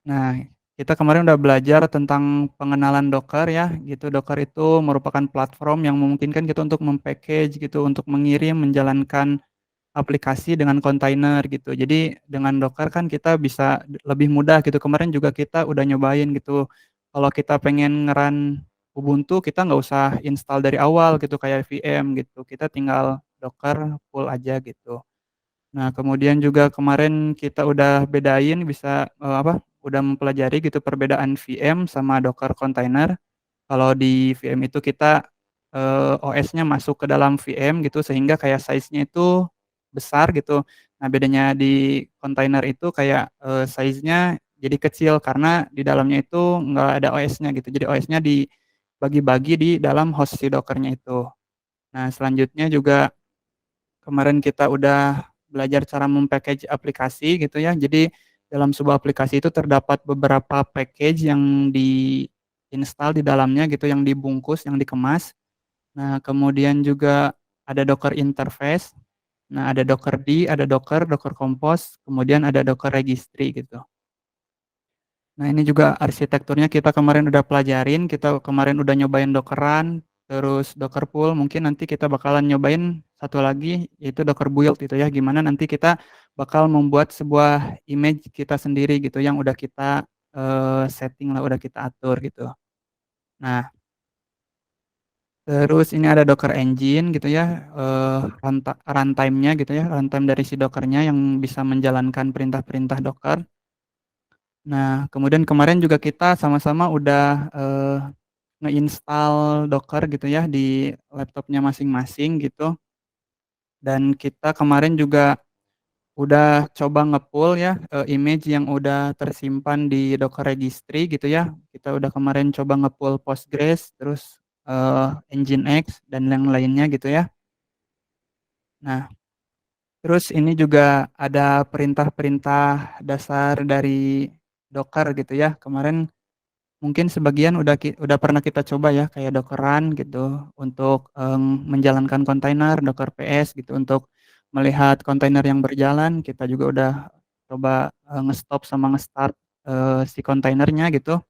Nah, kita kemarin udah belajar tentang pengenalan Docker ya, gitu. Docker itu merupakan platform yang memungkinkan kita untuk mem-package gitu, untuk mengirim, menjalankan aplikasi dengan kontainer gitu. Jadi dengan Docker kan kita bisa lebih mudah gitu. Kemarin juga kita udah nyobain gitu. Kalau kita pengen nge-run Ubuntu, kita nggak usah install dari awal gitu kayak VM gitu. Kita tinggal Docker full aja gitu. Nah, kemudian juga kemarin kita udah bedain bisa udah mempelajari gitu perbedaan VM sama Docker container. Kalau di VM itu kita OS-nya masuk ke dalam VM gitu sehingga kayak size-nya itu besar gitu. Nah, bedanya di container itu kayak size-nya jadi kecil karena di dalamnya itu nggak ada OS-nya gitu. Jadi OS-nya dibagi-bagi di dalam host si Docker-nya itu. Nah, selanjutnya juga kemarin kita udah belajar cara mem-package aplikasi gitu ya. Jadi dalam sebuah aplikasi itu terdapat beberapa package yang di-install di dalamnya gitu, yang dibungkus, yang dikemas. Nah, kemudian juga ada Docker interface. Nah, ada Docker D, ada Docker, Docker Compose, kemudian ada Docker Registry gitu. Nah, ini juga arsitekturnya kita kemarin udah pelajarin, kita kemarin udah nyobain Dockeran, terus Docker Pool, mungkin nanti kita bakalan nyobain satu lagi, yaitu Docker Build gitu ya, gimana nanti kita bakal membuat sebuah image kita sendiri gitu, yang udah kita setting lah, udah kita atur gitu. Nah, terus ini ada Docker Engine gitu ya, runtime-nya gitu ya, runtime dari si Docker-nya yang bisa menjalankan perintah-perintah Docker. Nah, kemudian kemarin juga kita sama-sama udah nge-install Docker gitu ya di laptopnya masing-masing gitu. Dan kita kemarin juga udah coba nge-pull ya image yang udah tersimpan di Docker Registry gitu ya. Kita udah kemarin coba nge-pull Postgres, terus Nginx dan yang lainnya gitu ya. Nah, terus ini juga ada perintah-perintah dasar dari Docker gitu ya. Kemarin mungkin sebagian udah pernah kita coba ya kayak Dockeran gitu untuk menjalankan kontainer, Docker PS gitu untuk melihat kontainer yang berjalan. Kita juga udah coba nge-stop sama nge-start si kontainernya gitu.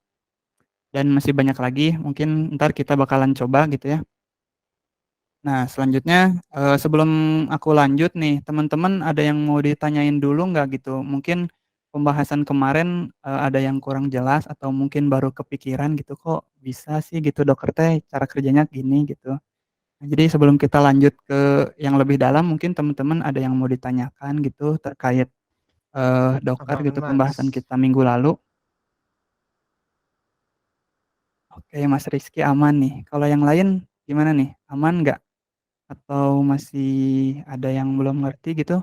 Dan masih banyak lagi, mungkin ntar kita bakalan coba gitu ya. Nah, selanjutnya sebelum aku lanjut nih, teman-teman ada yang mau ditanyain dulu nggak gitu? Mungkin pembahasan kemarin ada yang kurang jelas atau mungkin baru kepikiran gitu, kok bisa sih gitu dokter teh cara kerjanya gini gitu. Nah, jadi sebelum kita lanjut ke yang lebih dalam, mungkin teman-teman ada yang mau ditanyakan gitu terkait Docker Aman, gitu Mas. pembahasan kita minggu lalu. Oke, Mas Rizky aman nih. Kalau yang lain gimana nih? Aman nggak? Atau masih ada yang belum ngerti gitu?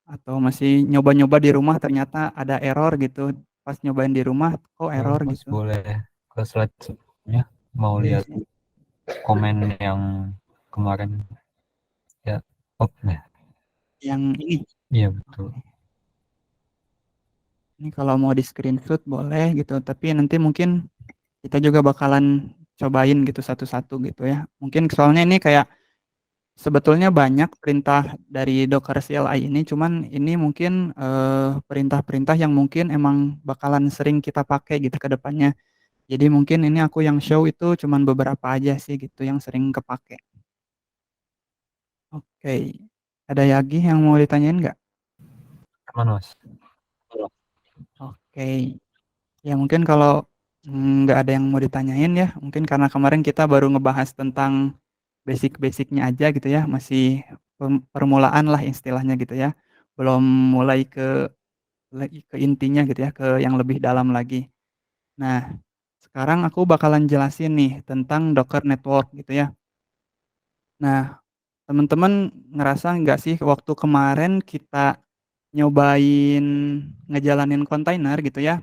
Atau masih nyoba-nyoba di rumah ternyata ada error gitu, pas nyobain di rumah kok Boleh, error Mas. gitu. Boleh ke slide sebelumnya. Mau Oke, lihat komen yang kemarin ya. Oh, nah. yang ini. Iya, betul. Oke. Ini kalau mau di screenshot boleh gitu, tapi nanti mungkin kita juga bakalan cobain gitu satu-satu gitu ya. Mungkin soalnya ini kayak sebetulnya banyak perintah dari Docker CLI ini, cuman ini mungkin perintah-perintah yang mungkin emang bakalan sering kita pakai gitu ke depannya. Jadi mungkin ini aku yang show itu cuman beberapa aja sih gitu yang sering kepake. Oke, ada lagi yang mau ditanyain nggak? Aman, Mas. Oke, ya mungkin kalau nggak ada yang mau ditanyain ya, mungkin karena kemarin kita baru ngebahas tentang basic-basicnya aja gitu ya, masih permulaan lah istilahnya gitu ya, belum mulai ke intinya gitu ya, ke yang lebih dalam lagi. Nah, sekarang aku bakalan jelasin nih tentang Docker Network gitu ya. Nah, teman-teman ngerasa nggak sih waktu kemarin kita nyobain ngejalanin kontainer gitu ya.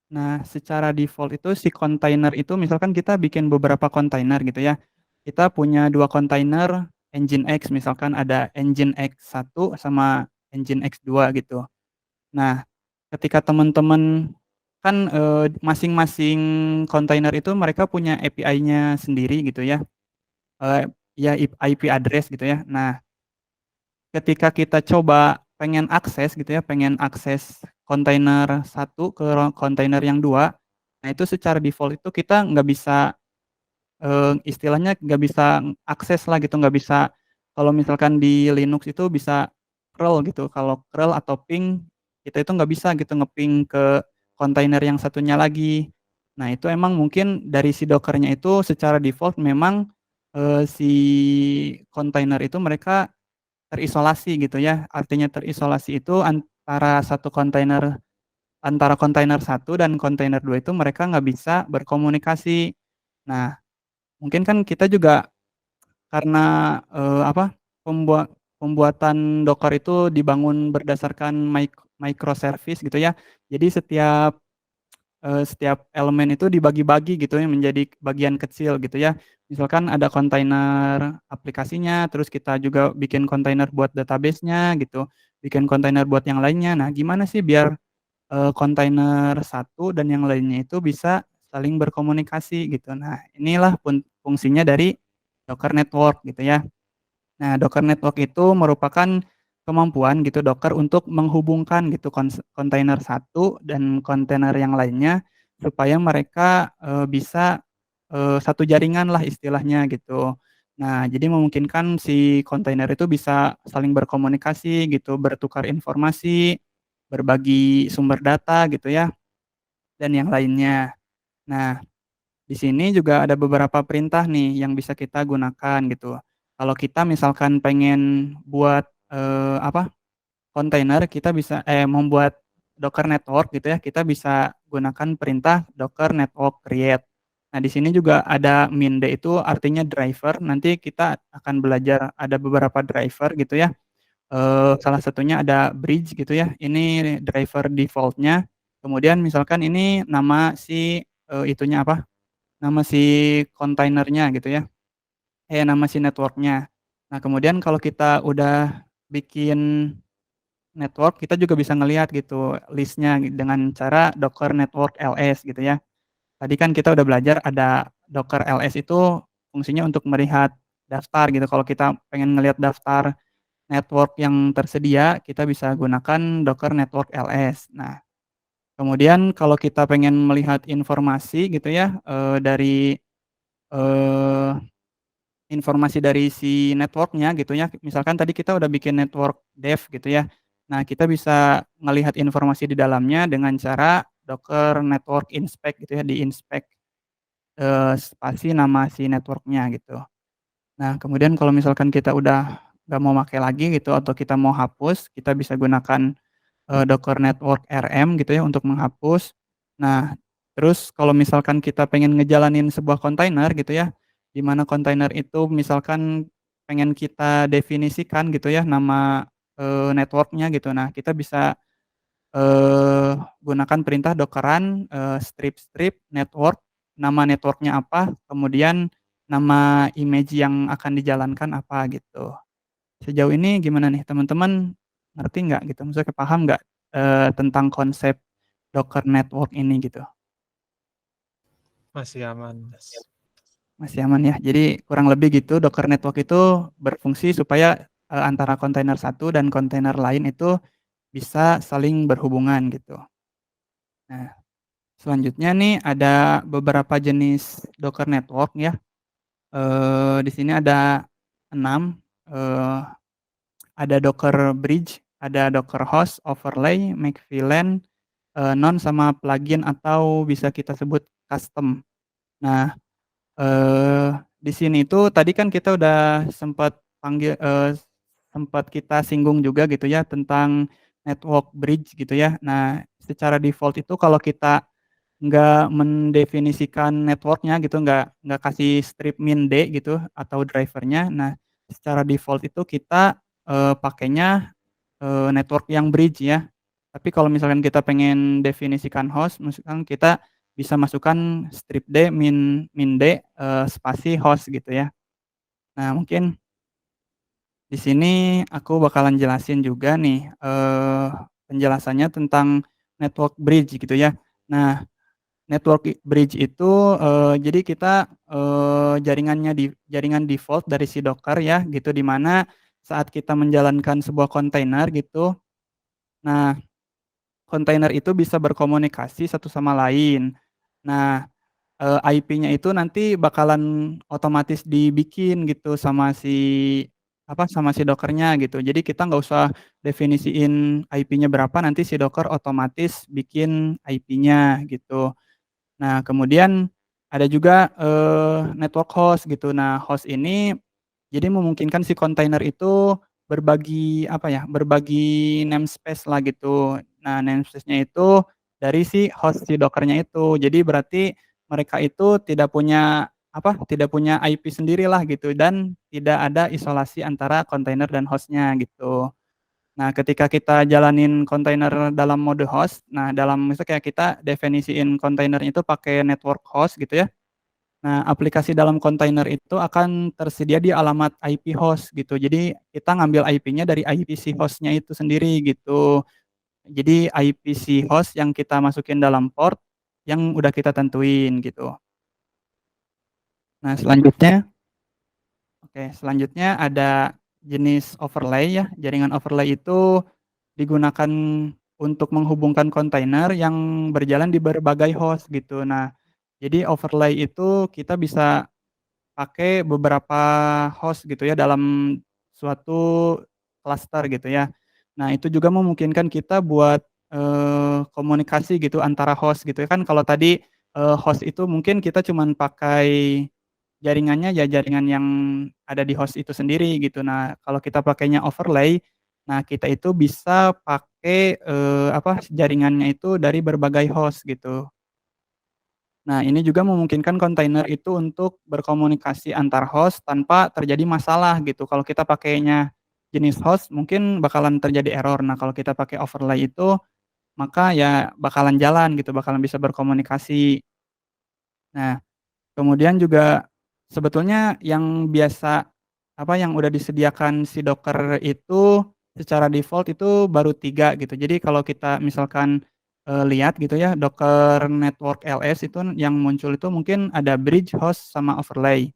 Nah, secara default itu si kontainer itu misalkan kita bikin beberapa kontainer gitu ya. Kita punya dua kontainer Nginx, misalkan ada Nginx 1 sama Nginx 2 gitu. Nah, ketika teman-teman kan masing-masing kontainer itu mereka punya API-nya sendiri gitu ya. Eh, ya IP address gitu ya. Nah, ketika kita coba pengen akses gitu ya, pengen akses kontainer satu ke kontainer yang 2, nah itu secara default itu kita nggak bisa, istilahnya nggak bisa akses lah gitu, nggak bisa kalau misalkan di Linux itu bisa curl gitu, kalau curl atau ping, kita itu nggak bisa gitu nge-ping ke kontainer yang satunya lagi. Nah itu emang mungkin dari si Docker-nya itu secara default memang, si kontainer itu mereka terisolasi gitu ya, artinya terisolasi itu antara kontainer satu dan kontainer 2 itu mereka nggak bisa berkomunikasi. Nah, mungkin kan kita juga karena, apa, pembuatan Docker itu dibangun berdasarkan microservice gitu ya. Jadi setiap elemen itu dibagi-bagi gitu ya menjadi bagian kecil gitu ya. Misalkan ada kontainer aplikasinya, terus kita juga bikin kontainer buat database-nya gitu, bikin kontainer buat yang lainnya. Nah, gimana sih biar, kontainer satu dan yang lainnya itu bisa saling berkomunikasi gitu. Nah, inilah fungsinya dari Docker Network gitu ya. Nah, Docker Network itu merupakan kemampuan gitu Docker untuk menghubungkan gitu kontainer satu dan kontainer yang lainnya supaya mereka, bisa, satu jaringan lah istilahnya gitu. Nah, jadi memungkinkan si kontainer itu bisa saling berkomunikasi gitu, bertukar informasi, berbagi sumber data gitu ya, dan yang lainnya. Nah, di sini juga ada beberapa perintah nih yang bisa kita gunakan gitu. Kalau kita misalkan pengen buat, apa, kontainer kita bisa membuat Docker network gitu ya, kita bisa gunakan perintah docker network create. Nah, di sini juga ada min d itu artinya driver, nanti kita akan belajar ada beberapa driver gitu ya, salah satunya ada bridge gitu ya, ini driver default-nya, kemudian misalkan ini nama si, itunya apa, nama si kontainernya gitu ya, nama si network-nya. Nah, kemudian kalau kita udah bikin network, kita juga bisa ngelihat gitu list-nya dengan cara docker network ls gitu ya. Tadi kan kita udah belajar ada docker ls itu fungsinya untuk melihat daftar gitu, kalau kita pengen ngelihat daftar network yang tersedia, kita bisa gunakan docker network ls. Nah, kemudian kalau kita pengen melihat informasi gitu ya, eee informasi dari si network-nya gitu ya, misalkan tadi kita udah bikin network dev gitu ya. Nah, kita bisa ngelihat informasi di dalamnya dengan cara docker network inspect gitu ya, di-inspect, spasi nama si network-nya gitu. Nah, kemudian kalau misalkan kita udah nggak mau make lagi gitu atau kita mau hapus, kita bisa gunakan Docker Network RM gitu ya untuk menghapus. Nah, terus kalau misalkan kita pengen ngejalanin sebuah kontainer gitu ya, di mana kontainer itu misalkan pengen kita definisikan gitu ya nama, network-nya gitu. Nah, kita bisa, gunakan perintah dockeran, strip network, nama network-nya apa, kemudian nama image yang akan dijalankan apa gitu. Sejauh ini gimana nih teman-teman, ngerti nggak gitu? Maksudnya paham nggak, tentang konsep Docker Network ini gitu? Masih aman, Mas. Masih aman ya? Jadi kurang lebih gitu Docker Network itu berfungsi supaya, antara kontainer satu dan kontainer lain itu bisa saling berhubungan gitu. Nah, selanjutnya nih ada beberapa jenis Docker Network ya, di sini ada 6, ada Docker Bridge, ada Docker Host, Overlay, Make VLAN, non sama plugin atau bisa kita sebut custom. Nah, di sini itu tadi kan kita udah sempat kita singgung juga gitu ya tentang network bridge gitu ya. Nah, secara default itu kalau kita nggak mendefinisikan network-nya gitu, nggak kasih strip min d gitu atau driver-nya. Nah, secara default itu kita, pakainya, network yang bridge ya. Tapi kalau misalkan kita pengen definisikan host, misalkan kita bisa masukkan strip d min d, spasi host gitu ya. Nah, mungkin di sini aku bakalan jelasin juga nih, penjelasannya tentang network bridge gitu ya. Nah, network bridge itu, jadi kita, jaringan default dari si Docker ya gitu, di mana saat kita menjalankan sebuah kontainer gitu, nah kontainer itu bisa berkomunikasi satu sama lain. Nah, IP-nya itu nanti bakalan otomatis dibikin gitu sama sama si Docker-nya gitu. Jadi kita nggak usah definisiin IP-nya berapa, nanti si Docker otomatis bikin IP-nya gitu. Nah, kemudian ada juga, network host gitu. Nah, host ini jadi memungkinkan si kontainer itu berbagi namespace-lah gitu. Nah, namespace-nya itu dari si host si Docker-nya itu. Jadi berarti mereka itu tidak punya IP sendirilah gitu dan tidak ada isolasi antara kontainer dan host-nya gitu. Nah, ketika kita jalanin kontainer dalam mode host, nah misalnya kayak kita definisiin kontainernya itu pakai network host gitu ya. Nah, aplikasi dalam kontainer itu akan tersedia di alamat IP host gitu. Jadi kita ngambil IP-nya dari IP si host-nya itu sendiri gitu. Jadi IP si host yang kita masukin dalam port yang udah kita tentuin gitu. Nah, selanjutnya ada jenis overlay ya. Jaringan overlay itu digunakan untuk menghubungkan kontainer yang berjalan di berbagai host gitu. Nah, jadi overlay itu kita bisa pakai beberapa host gitu ya dalam suatu klaster gitu ya. Nah, itu juga memungkinkan kita buat, komunikasi gitu antara host gitu ya. Kan kalau tadi, host itu mungkin kita cuman pakai jaringannya ya jaringan yang ada di host itu sendiri gitu. Nah, kalau kita pakainya overlay, nah kita itu bisa pakai, jaringannya itu dari berbagai host gitu. Nah, ini juga memungkinkan kontainer itu untuk berkomunikasi antar host tanpa terjadi masalah gitu. Kalau kita pakainya jenis host mungkin bakalan terjadi error. Nah, kalau kita pakai overlay itu, maka ya bakalan jalan gitu, bakalan bisa berkomunikasi. Nah, kemudian juga sebetulnya yang udah disediakan si Docker itu secara default itu baru 3 gitu. Jadi kalau kita misalkan, lihat gitu ya Docker Network LS itu yang muncul itu mungkin ada bridge, host, sama overlay.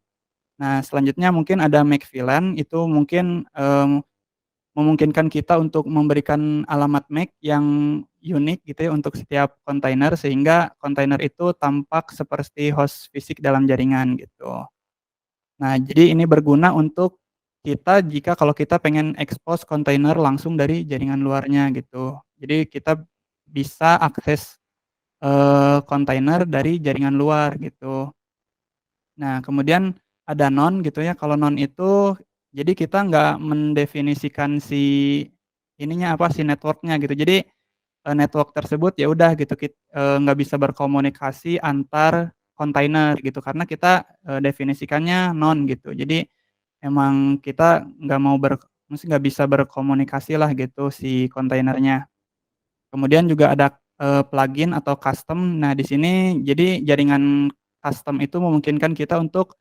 Nah, selanjutnya mungkin ada make VLAN itu mungkin, memungkinkan kita untuk memberikan alamat MAC yang unik gitu ya untuk setiap kontainer sehingga kontainer itu tampak seperti host fisik dalam jaringan gitu. Nah, jadi ini berguna untuk kita jika kalau kita pengen expose kontainer langsung dari jaringan luarnya gitu. Jadi kita bisa akses, kontainer dari jaringan luar gitu. Nah, kemudian ada non gitu ya, kalau non itu jadi kita nggak mendefinisikan si network-nya gitu. Jadi, network tersebut ya udah gitu nggak bisa berkomunikasi antar kontainer gitu karena kita, definisikannya non gitu. Jadi emang kita nggak mau maksudnya nggak bisa berkomunikasilah gitu si kontainernya. Kemudian juga ada, plugin atau custom. Nah, di sini jadi jaringan custom itu memungkinkan kita untuk,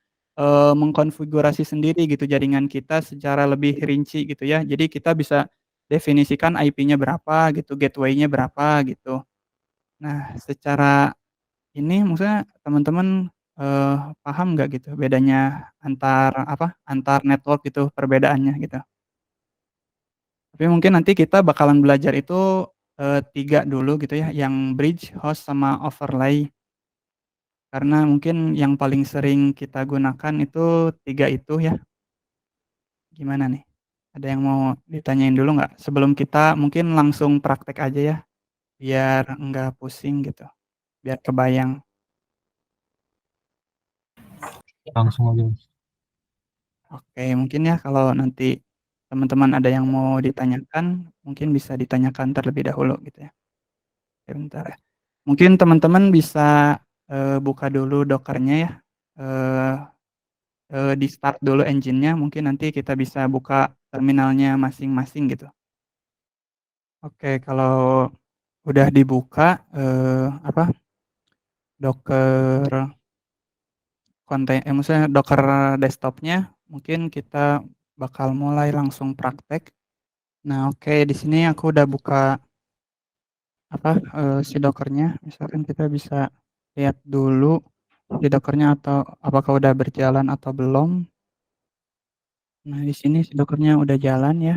mengkonfigurasi sendiri gitu jaringan kita secara lebih rinci gitu ya. Jadi kita bisa definisikan IP-nya berapa gitu, gateway-nya berapa gitu. Nah, secara ini maksudnya teman-teman, paham nggak gitu bedanya antar network gitu perbedaannya gitu? Tapi mungkin nanti kita bakalan belajar itu, 3 dulu gitu ya, yang bridge, host, sama overlay. Karena mungkin yang paling sering kita gunakan itu 3 itu ya. Gimana nih? Ada yang mau ditanyain dulu nggak? Sebelum kita mungkin langsung praktek aja ya, biar enggak pusing gitu, biar kebayang. Langsung aja, Mas. Oke, mungkin ya kalau nanti teman-teman ada yang mau ditanyakan, mungkin bisa ditanyakan terlebih dahulu gitu ya. Oke, bentar ya. Mungkin teman-teman bisa, buka dulu Docker-nya ya, eee di-start dulu engine-nya, mungkin nanti kita bisa buka terminalnya masing-masing gitu. Oke, kalau udah dibuka, Docker maksudnya Docker desktop-nya, mungkin kita bakal mulai langsung praktek. Nah, oke, di sini aku udah buka si Docker-nya, misalkan kita bisa lihat dulu si Docker-nya atau apakah udah berjalan atau belum. Nah, di sini si Docker-nya udah jalan ya,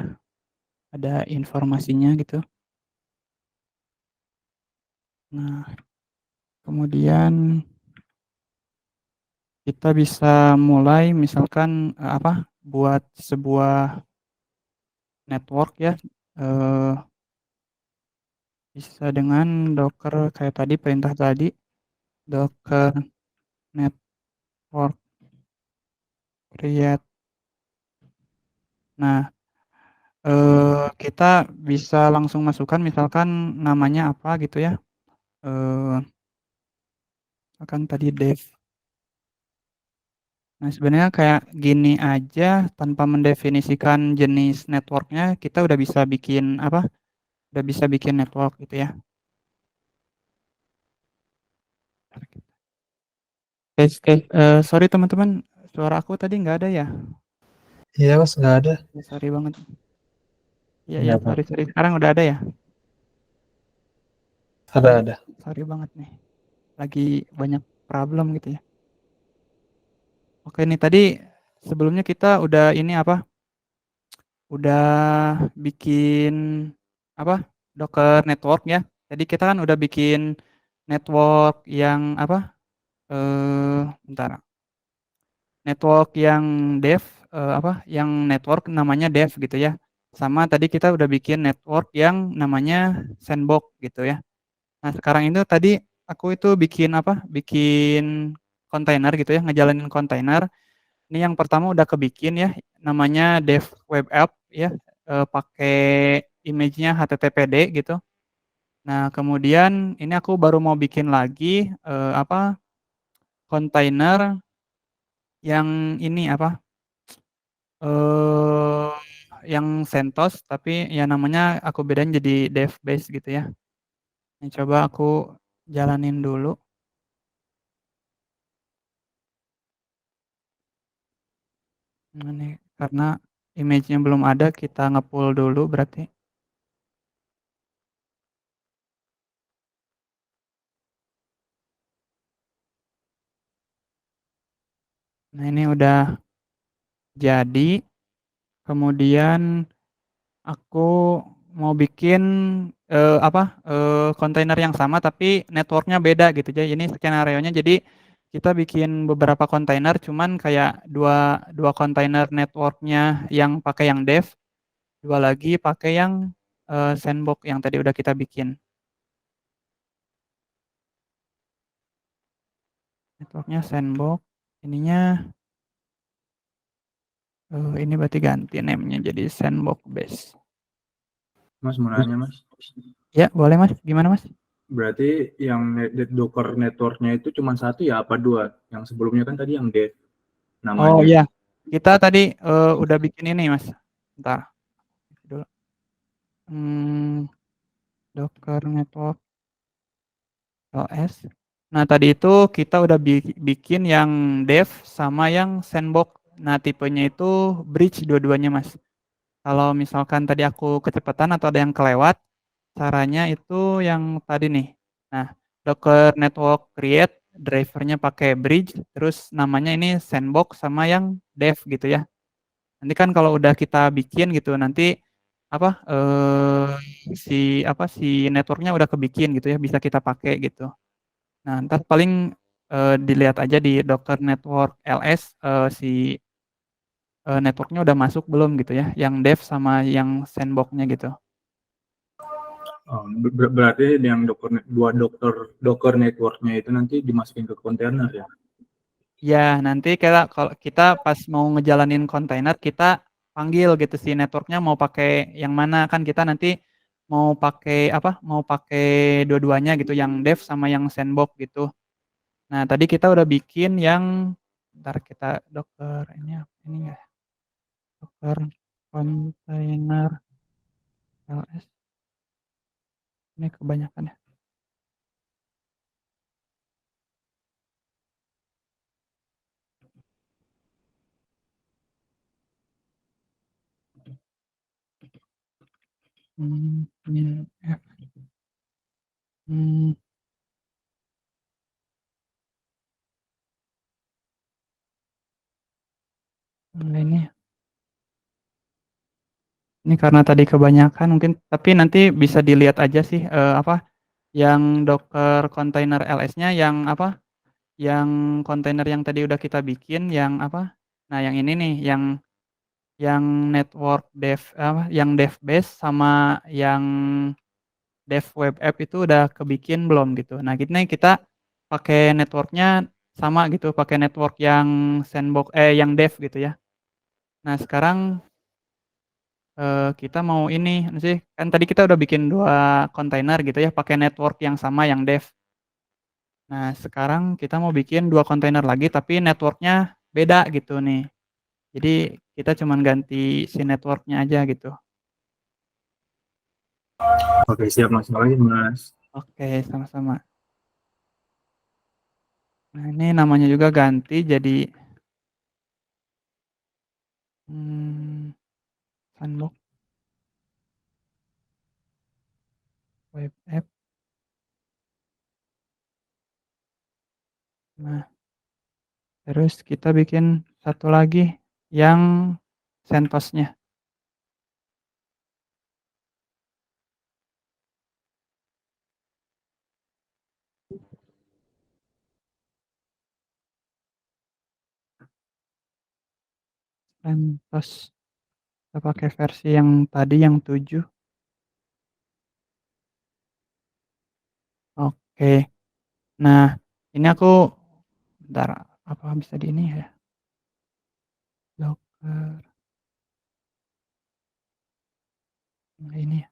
ada informasinya gitu. Nah, kemudian kita bisa mulai misalkan, buat sebuah network ya, eee, bisa dengan Docker kayak tadi, perintah tadi, Docker network create. Nah, kita bisa langsung masukkan misalkan namanya apa gitu ya, misalkan tadi dev. Nah, sebenarnya kayak gini aja tanpa mendefinisikan jenis network-nya, kita udah bisa bikin network gitu ya. Sorry teman-teman, suara aku tadi nggak ada ya? Iya mas, nggak ada. Ya sorry banget. Iya iya, Nggak apa. sorry, sekarang udah ada ya? Ada. Sorry banget nih, lagi banyak problem gitu ya. Oke nih, tadi sebelumnya kita udah udah bikin Docker network ya. Jadi kita kan udah bikin network yang bentar, network yang dev, yang network namanya dev gitu ya. Sama tadi kita udah bikin network yang namanya sandbox gitu ya. Nah, sekarang itu tadi aku itu bikin kontainer gitu ya, ngejalanin kontainer. Ini yang pertama udah kebikin ya, namanya dev web app ya, pakai image-nya HTTPD gitu. Nah, kemudian ini aku baru mau bikin lagi, kontainer yang ini eee, yang CentOS tapi ya namanya aku bedain jadi dev base gitu ya. Ini coba aku jalanin dulu. Nah, ini karena image-nya belum ada, kita nge-pull dulu berarti. Nah, ini udah jadi, kemudian aku mau bikin, kontainer yang sama tapi network-nya beda gitu. Jadi ini skenario-nya jadi kita bikin beberapa kontainer cuman kayak dua dua kontainer network-nya yang pakai yang dev, dua lagi pakai yang, sandbox yang tadi udah kita bikin. Network-nya sandbox, ininya, ini berarti ganti name-nya jadi sandbox base. Mas mau nanya mas. Ya boleh Mas, gimana Mas? Berarti yang Docker networknya itu cuma satu ya apa dua? Yang sebelumnya kan tadi yang dev Oh namanya. iya, kita tadi, udah bikin ini Mas, bentar dulu, mmm, Docker Network OS. Nah tadi itu kita udah bikin yang dev sama yang sandbox. Nah tipenya itu bridge dua-duanya Mas. Kalau misalkan tadi aku kecepatan atau ada yang kelewat, caranya itu yang tadi nih. Nah, Docker Network Create, driver-nya pakai bridge, terus namanya ini sandbox sama yang dev gitu ya. Nanti kan kalau udah kita bikin gitu, nanti si network-nya udah kebikin gitu ya, bisa kita pakai gitu. Nah, entar paling, dilihat aja di Docker Network LS, network-nya udah masuk belum gitu ya, yang dev sama yang sandbox-nya gitu. Oh, berarti yang Docker networknya itu nanti dimasukin ke kontainer ya? Ya, nanti kalau kita pas mau ngejalanin kontainer, kita panggil gitu si network-nya mau pakai yang mana, kan kita nanti mau pakai dua-duanya gitu, yang dev sama yang sandbox gitu. Nah, tadi kita udah bikin yang entar kita Docker ini enggak, Docker container ls, ini kebanyakan ya. Min f, mmm, ini karena tadi kebanyakan mungkin, tapi nanti bisa dilihat aja sih, Yang Docker container LS-nya yang apa, yang kontainer yang tadi udah kita bikin yang apa, nah yang ini nih yang network dev apa, yang dev base sama yang dev web app itu udah kebikin belum gitu. Nah ini kita pakai network-nya sama gitu, pakai network yang sandbox yang dev gitu ya. Nah sekarang, kita mau ini sih, kan tadi kita udah bikin 2 kontainer gitu ya, pakai network yang sama yang dev. Nah, sekarang kita mau bikin 2 kontainer lagi tapi network-nya beda gitu nih. Jadi kita cuman ganti si network-nya aja gitu. Oke, siap Mas. Makasih Mas. Oke, sama-sama. Nah, ini namanya juga ganti jadi, sandbox web app. Nah, terus kita bikin satu lagi yang CentOS-nya. CentOS, kita pakai versi yang tadi yang 7. Oke. Nah, ini aku bentar, apa bisa di ini ya? Docker, nah ini ya.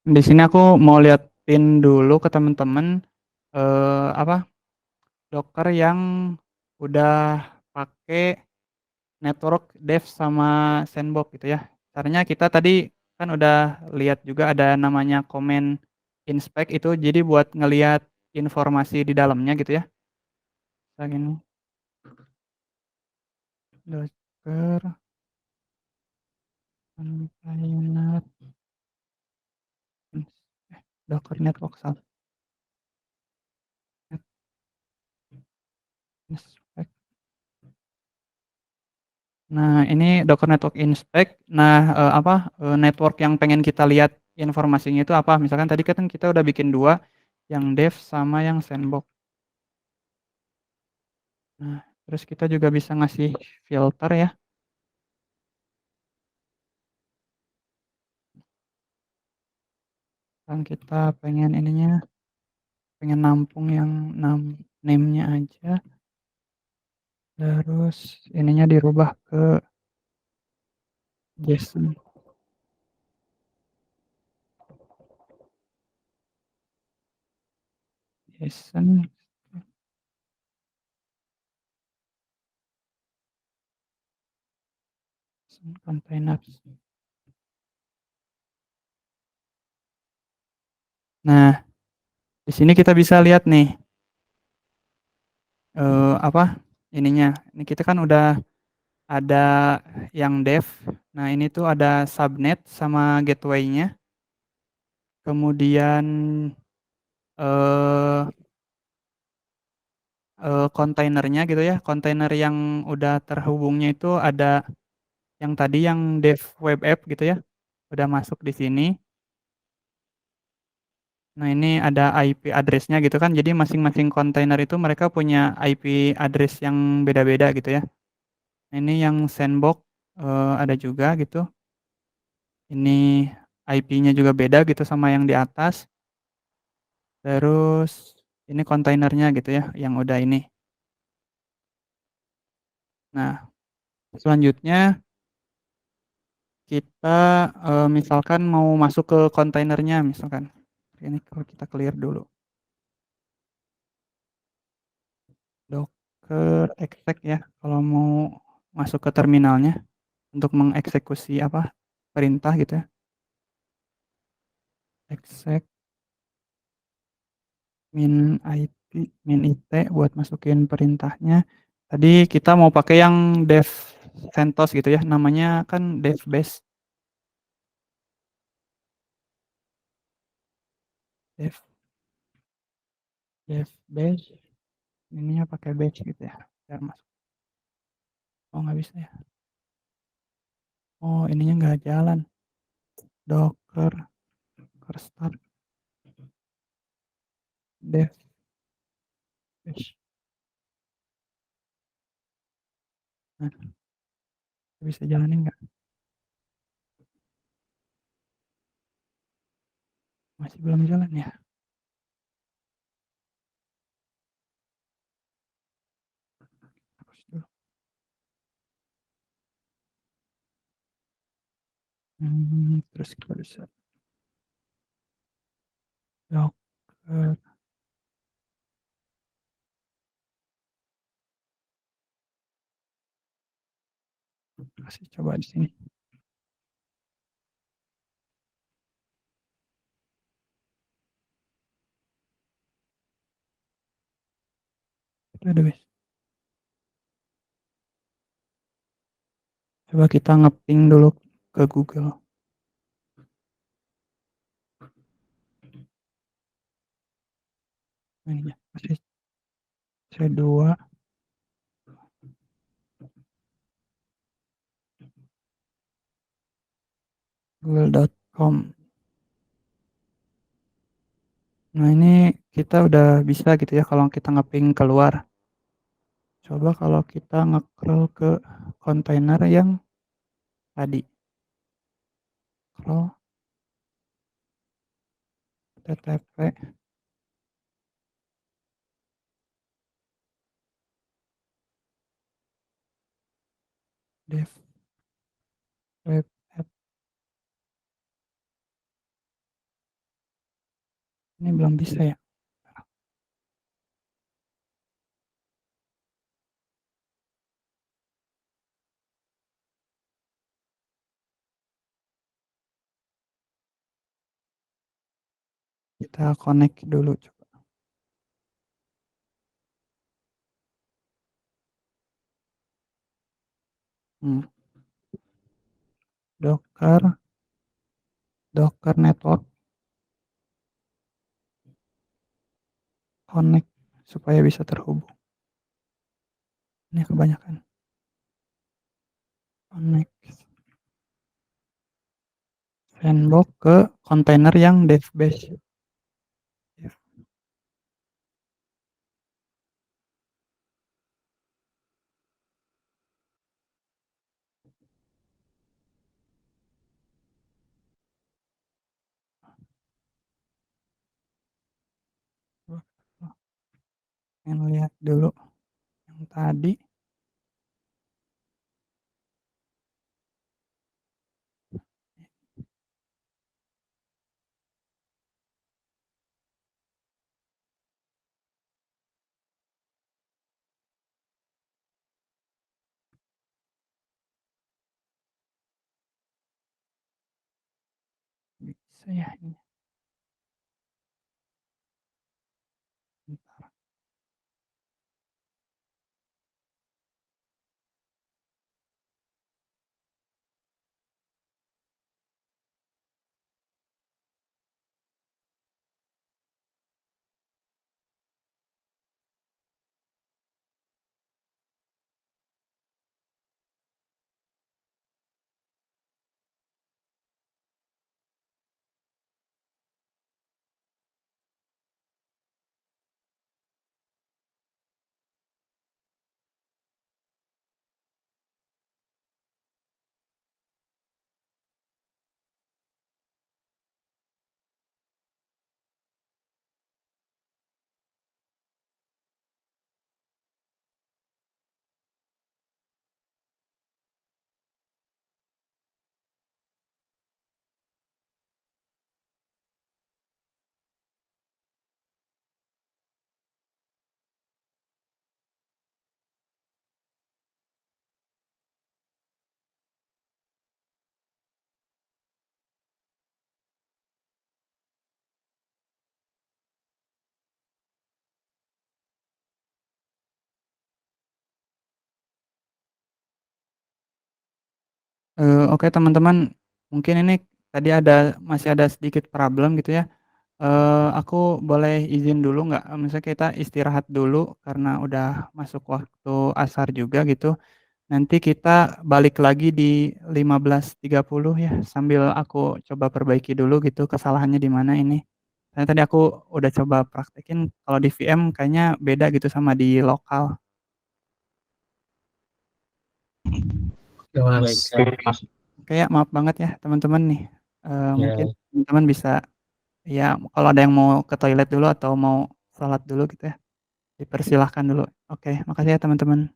Di sini aku mau liatin dulu ke temen-temen, apa, Docker yang udah pakai network dev sama sandbox gitu ya. Caranya kita tadi kan udah lihat juga ada namanya command inspect itu jadi buat ngelihat informasi di dalamnya gitu ya. Kayak gini, Docker container Docker network salah, net inspect. Nah, ini Docker Network Inspect. Nah, apa, network yang pengen kita lihat informasinya itu apa, misalkan tadi kan kita udah bikin 2, yang dev sama yang sandbox. Nah, terus kita juga bisa ngasih filter ya, kan kita pengen ininya, pengen nampung yang name-nya aja, terus ininya dirubah ke JSON, JSON containers. Nah, di sini kita bisa lihat nih, apa, ininya, ini kita kan udah ada yang dev. Nah, ini tuh ada subnet sama gateway-nya. Kemudian, eee kontainernya gitu ya, kontainer yang udah terhubungnya itu ada yang tadi yang dev web app gitu ya, udah masuk di sini. Nah, ini ada IP address-nya gitu kan, jadi masing-masing kontainer itu mereka punya IP address yang beda-beda gitu ya. Nah, ini yang sandbox, ada juga gitu. Ini IP-nya juga beda gitu sama yang di atas. Terus ini kontainernya gitu ya, yang udah ini. Nah, selanjutnya kita, misalkan mau masuk ke kontainernya misalkan. Ini kalau kita clear dulu. Docker exec ya, kalau mau masuk ke terminalnya untuk mengeksekusi apa, perintah gitu ya. Exec min it buat masukin perintahnya. Tadi kita mau pakai yang dev CentOS gitu ya, namanya kan dev base, dev dev base, ininya pakai batch gitu ya, biar masuk. Oh, nggak bisa ya? Oh, ininya nggak jalan. Docker start dev dash. Nah, bisa jalanin nggak? Masih belum jalan ya? Terus dulu. Terus kita bisa Docker, kasih coba di sini. Udah wes. Coba kita ngeping dulu ke Google. Ininya masih C2 google.com. Nah, ini kita udah bisa gitu ya kalau kita ngeping keluar. Coba kalau kita nge-crawl ke kontainer yang tadi. Crawl http dev web app. Ini belum bisa ya. Kita connect dulu coba. Hmm. Docker network connect supaya bisa terhubung. Ini kebanyakan. Connect sandbox ke kontainer yang dev base. Ya, pengen lihat dulu yang tadi. Bisa ya ini. Bentar. Oke teman-teman, mungkin ini tadi masih ada sedikit problem gitu ya. Aku boleh izin dulu nggak? Misalnya kita istirahat dulu karena udah masuk waktu asar juga gitu. Nanti kita balik lagi di 15.30 ya, sambil aku coba perbaiki dulu gitu kesalahannya di mana ini. Karena tadi aku udah coba praktekin kalau di VM kayaknya beda gitu sama di lokal. Oke, Mas. Oke ya, maaf banget ya teman-teman nih. Ya. Mungkin teman-teman bisa ya kalau ada yang mau ke toilet dulu atau mau sholat dulu gitu ya, dipersilahkan dulu. Oke, makasih ya teman-teman.